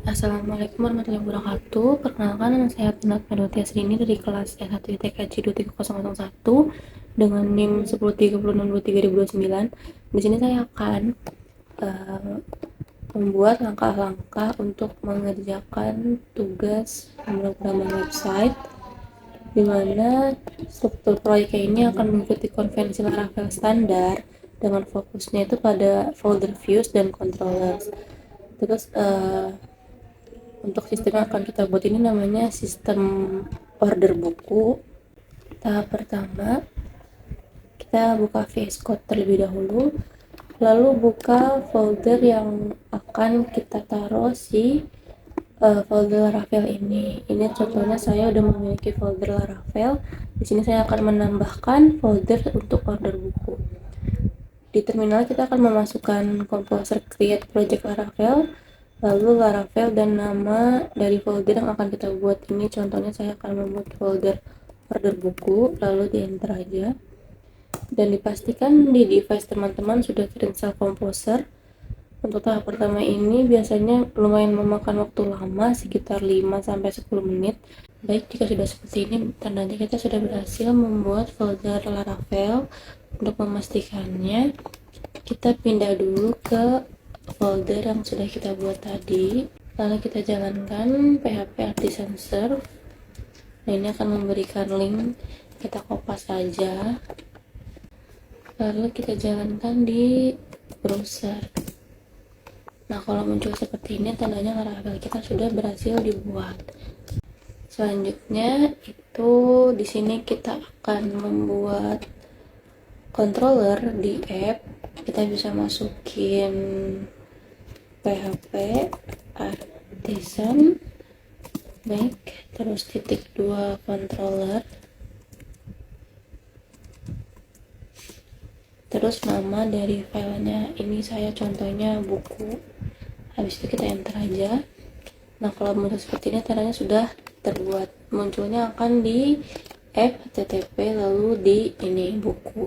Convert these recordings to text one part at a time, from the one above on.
Assalamualaikum warahmatullahi wabarakatuh. Perkenalkan, nama saya Tinat Medotia Srini dari kelas S1 ITKJ 23001 dengan NIM 1030623029. Di sini saya akan membuat langkah-langkah untuk mengerjakan tugas pemrograman website, di mana struktur proyeknya ini akan mengikuti konvensi Laravel standar dengan fokusnya itu pada folder views dan controllers. Terus untuk sistem yang akan kita buat ini namanya sistem order buku. Tahap pertama, kita buka VS Code terlebih dahulu, lalu buka folder yang akan kita taruh si folder Laravel ini. Ini contohnya saya udah memiliki folder Laravel. Di sini saya akan menambahkan folder untuk order buku. Di terminal kita akan memasukkan komposer create project Laravel, lalu Laravel dan nama dari folder yang akan kita buat ini. Contohnya saya akan membuat folder order buku, lalu di enter aja, dan dipastikan di device teman-teman sudah terinstall Composer. Untuk tahap pertama ini biasanya lumayan memakan waktu lama, sekitar 5-10 menit. Baik, jika sudah seperti ini, tandanya kita sudah berhasil membuat folder Laravel. Untuk memastikannya, kita pindah dulu ke folder yang sudah kita buat tadi, lalu kita jalankan PHP Artisan Serve. Nah, ini akan memberikan link, kita kopas saja, lalu kita jalankan di browser. Nah, kalau muncul seperti ini, tandanya Laravel kita sudah berhasil dibuat. Selanjutnya itu di sini kita akan membuat controller di app. Kita bisa masukin PHP Artisan back, terus _2 controller, terus nama dari filenya ini saya contohnya buku. Habis itu kita enter aja. Nah, kalau muncul seperti ini tandanya sudah terbuat. Munculnya akan di app http lalu di ini buku.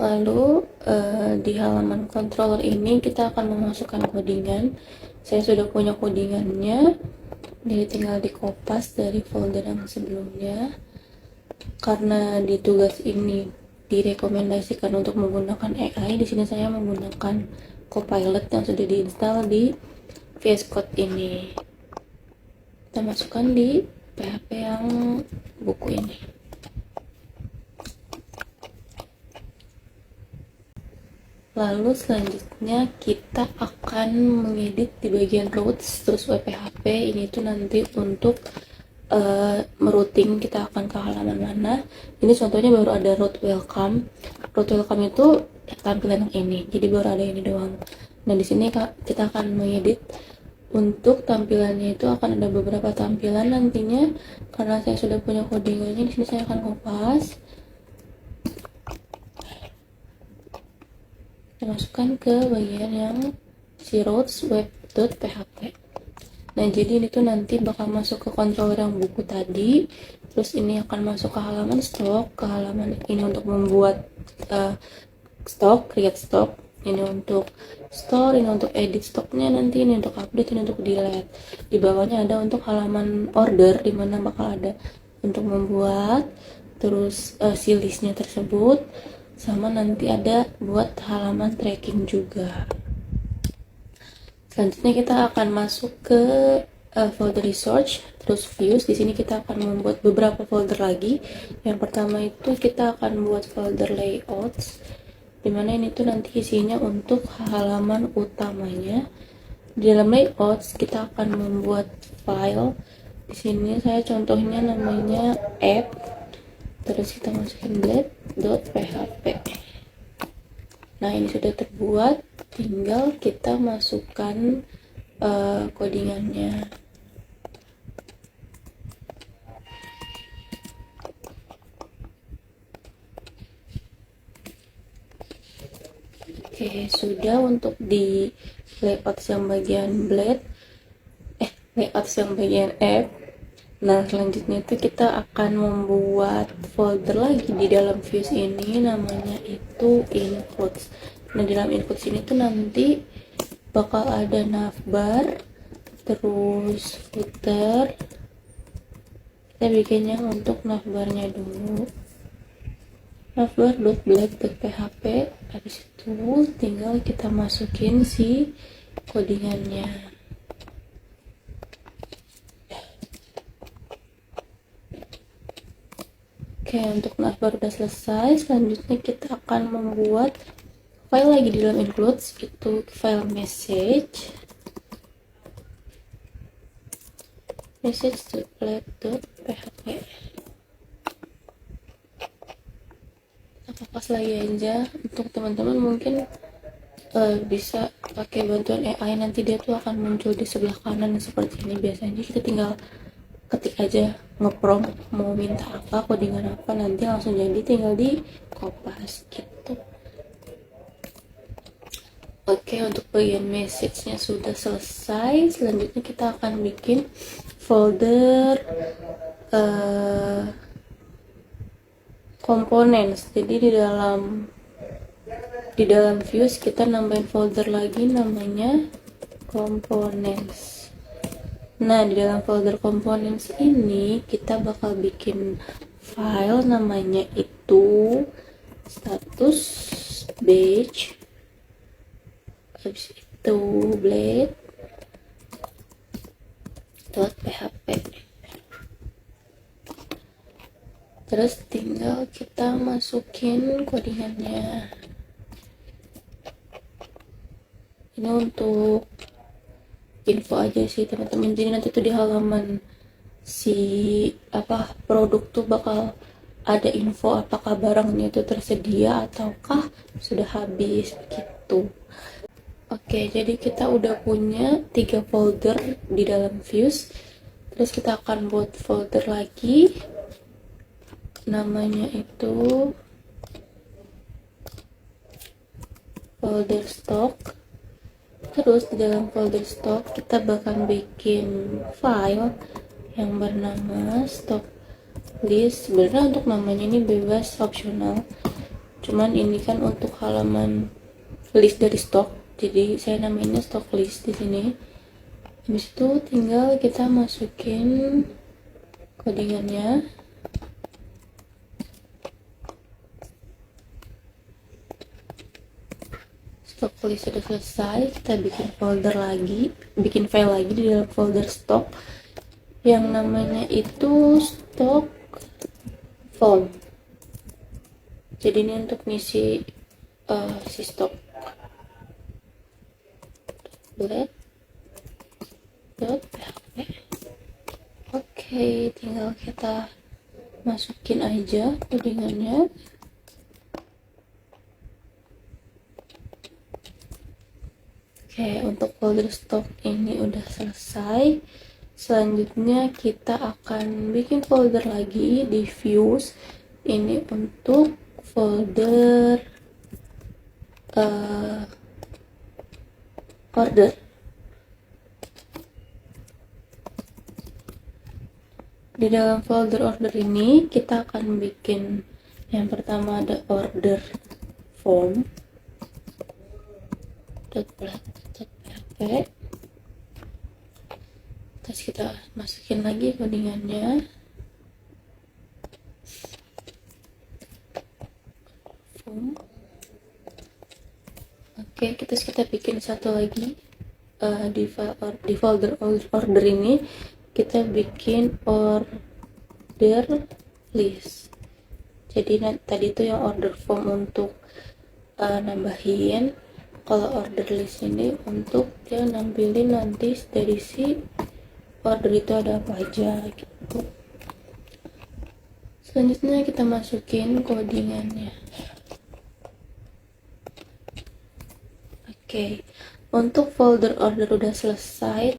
Lalu di halaman controller ini kita akan memasukkan codingan. Saya sudah punya codingannya, jadi tinggal dikopas dari folder yang sebelumnya. Karena di tugas ini direkomendasikan untuk menggunakan AI, di sini saya menggunakan Copilot yang sudah diinstal di VS Code ini. Kita masukkan di PHP yang buku ini. Lalu selanjutnya kita akan mengedit di bagian routes, terus WPHP ini tuh nanti untuk merouting kita akan ke halaman mana. Ini contohnya baru ada route welcome. Route welcome itu tampilan yang ini, jadi baru ada ini doang. Nah, di sini kita akan mengedit. Untuk tampilannya itu akan ada beberapa tampilan nantinya. Karena saya sudah punya codingannya, di sini saya akan kopas, masukkan ke bagian yang si routes web.php. Nah, jadi ini tuh nanti bakal masuk ke controller yang buku tadi, terus ini akan masuk ke halaman stok, ke halaman ini untuk membuat stok, create stok, ini untuk store, ini untuk edit stoknya, nanti ini untuk update, ini untuk delete. Di bawahnya ada untuk halaman order, dimana bakal ada untuk membuat, terus si listnya tersebut, sama nanti ada buat halaman tracking juga. Selanjutnya kita akan masuk ke folder research, terus views. Di sini kita akan membuat beberapa folder lagi. Yang pertama itu kita akan buat folder layouts, dimana ini tuh nanti isinya untuk halaman utamanya. Di dalam layouts kita akan membuat file. Di sini saya contohnya namanya app, terus kita masukin blade.php. Nah, ini sudah terbuat, tinggal kita masukkan codingannya. Oke, sudah. Untuk di layout yang bagian blade, layout yang bagian app. Nah, selanjutnya itu kita akan membuat folder lagi di dalam views ini, namanya itu inputs. Nah, di dalam inputs ini tuh nanti bakal ada navbar, terus footer. Kita bikinnya untuk navbarnya dulu, navbar.blade.php. Habis itu tinggal kita masukin si codingannya. Oke, untuk navbar udah selesai. Selanjutnya kita akan membuat file lagi di dalam includes, itu file message.blade.php. Kita pas lagi aja. Untuk teman-teman mungkin bisa pakai bantuan AI, nanti dia tuh akan muncul di sebelah kanan seperti ini. Biasanya kita tinggal ketik aja ngeprompt mau minta apa, codingan apa, nanti langsung jadi, tinggal di kopas gitu. Oke, untuk bagian message-nya sudah selesai. Selanjutnya kita akan bikin folder components. Jadi di dalam views kita nambahin folder lagi namanya components. Nah, di dalam folder components ini kita bakal bikin file namanya itu status batch, habis itu blade.php. Terus tinggal kita masukin codingannya. Ini untuk info aja sih teman-teman, jadi nanti tuh di halaman si produk tuh bakal ada info apakah barangnya itu tersedia ataukah sudah habis gitu. Oke, jadi kita udah punya 3 folder di dalam views. Terus kita akan buat folder lagi, namanya itu folder stock. Terus di dalam folder stock kita bakal bikin file yang bernama stock list. Sebenarnya untuk namanya ini bebas, opsional, cuman ini kan untuk halaman list dari stok, jadi saya namainnya stock list di sini. Habis itu tinggal kita masukin codingannya. Stock list sudah selesai, kita bikin file lagi di dalam folder stock yang namanya itu stock form. Jadi ini untuk ngisi si stok. Blade.php. Oke, tinggal kita masukin aja codingannya. Oke, untuk folder stock ini udah selesai. Selanjutnya kita akan bikin folder lagi di views. Ini untuk folder order. Di dalam folder order ini kita akan bikin yang pertama ada order form .blade.php. Terus kita masukin lagi codingannya. Oke, terus kita bikin satu lagi di folder order ini kita bikin order list. Jadi tadi itu yang order form untuk nambahin, kalau order list ini untuk dia nampilin nanti dari si order itu ada apa aja gitu. Selanjutnya kita masukin codingannya. Oke, untuk folder order udah selesai.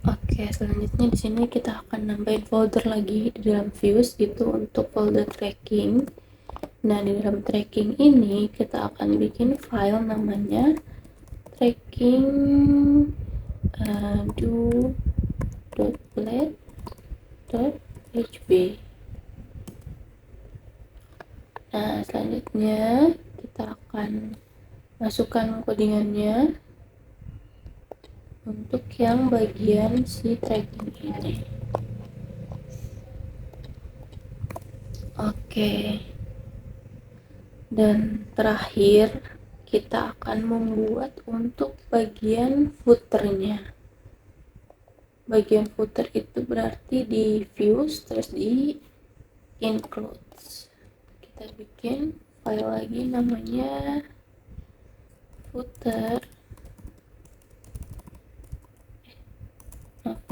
Oke, selanjutnya di sini kita akan nambahin folder lagi di dalam views, itu untuk folder tracking. Nah, di dalam tracking ini kita akan bikin file namanya tracking do.blade.php. Nah, selanjutnya kita akan masukkan codingannya. untuk yang bagian si tracking ini. Oke, dan terakhir kita akan membuat untuk bagian footernya. Bagian footer itu berarti di views terus di includes. Kita bikin file lagi namanya footer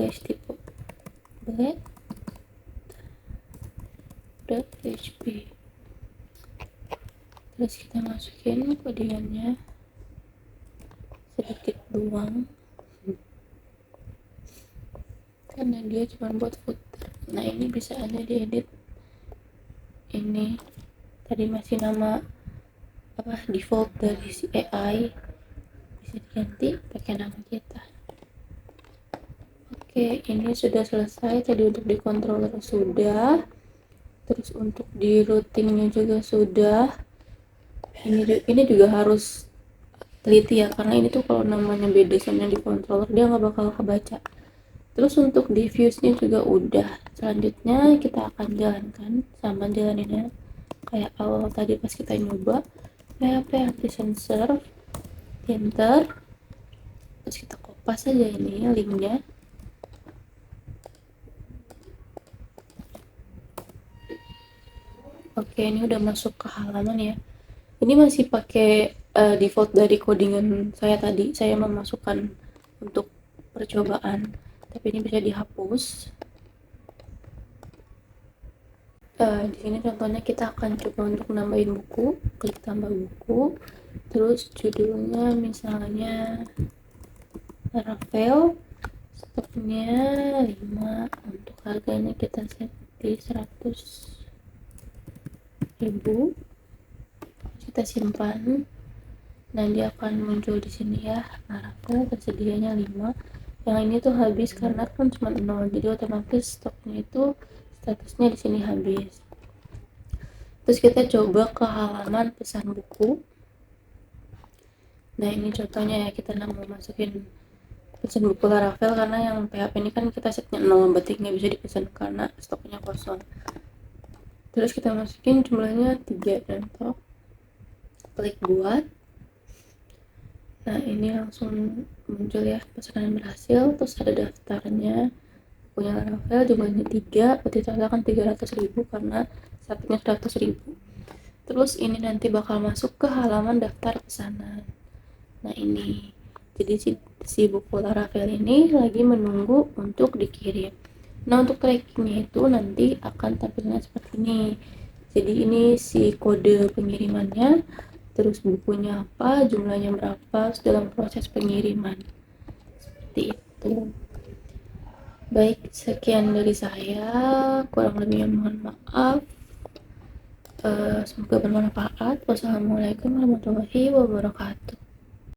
tipe black.php. Terus kita masukin kodiannya sedikit doang karena dia cuma buat footer. Nah, ini bisa aja diedit. Ini tadi masih nama default dari si AI, bisa diganti pakai nama kita. Oke, ini sudah selesai. Tadi untuk di controller sudah, terus untuk di routingnya juga sudah. Ini juga harus teliti ya, karena ini tuh kalau namanya beda sama yang di controller dia nggak bakal kebaca. Terus untuk di views-nya juga udah. Selanjutnya kita akan jalankan sama jalaninnya kayak awal tadi pas kita nyoba. PHP artisan serve, enter, terus kita kopas aja ini linknya. Oke, ini udah masuk ke halaman ya. Ini masih pakai default dari codingan saya tadi. Saya memasukkan untuk percobaan, tapi ini bisa dihapus. Di sini contohnya kita akan coba untuk nambahin buku, klik tambah buku, terus judulnya misalnya Rafael, stoknya 5, untuk harganya kita set di 100.000. Kita simpan dan dia akan muncul di sini ya. Rafael tersedianya 5. Yang ini tuh habis karena kan cuma 0, jadi otomatis stoknya itu statusnya di sini habis. Terus kita coba ke halaman pesan buku. Nah, ini contohnya ya, kita mau masukin pesan buku Laravel karena yang PHP ini kan kita setnya 0, berarti nggak bisa dipesan karena stoknya kosong. Terus kita masukin jumlahnya 3 dan top, klik buat. Nah, ini langsung muncul ya, pesanan berhasil. Terus ada daftarnya, punya Laravel jumlahnya 3, berarti total kan 300.000 karena satunya 100.000. Terus ini nanti bakal masuk ke halaman daftar pesanan. Nah, ini jadi si buku Laravel ini lagi menunggu untuk dikirim. Nah, untuk trackingnya itu nanti akan tampilnya seperti ini. Jadi ini si kode pengirimannya, terus bukunya apa, jumlahnya berapa, dalam proses pengiriman. Seperti itu. Baik, sekian dari saya, kurang lebihnya mohon maaf. Semoga bermanfaat. Wassalamualaikum warahmatullahi wabarakatuh.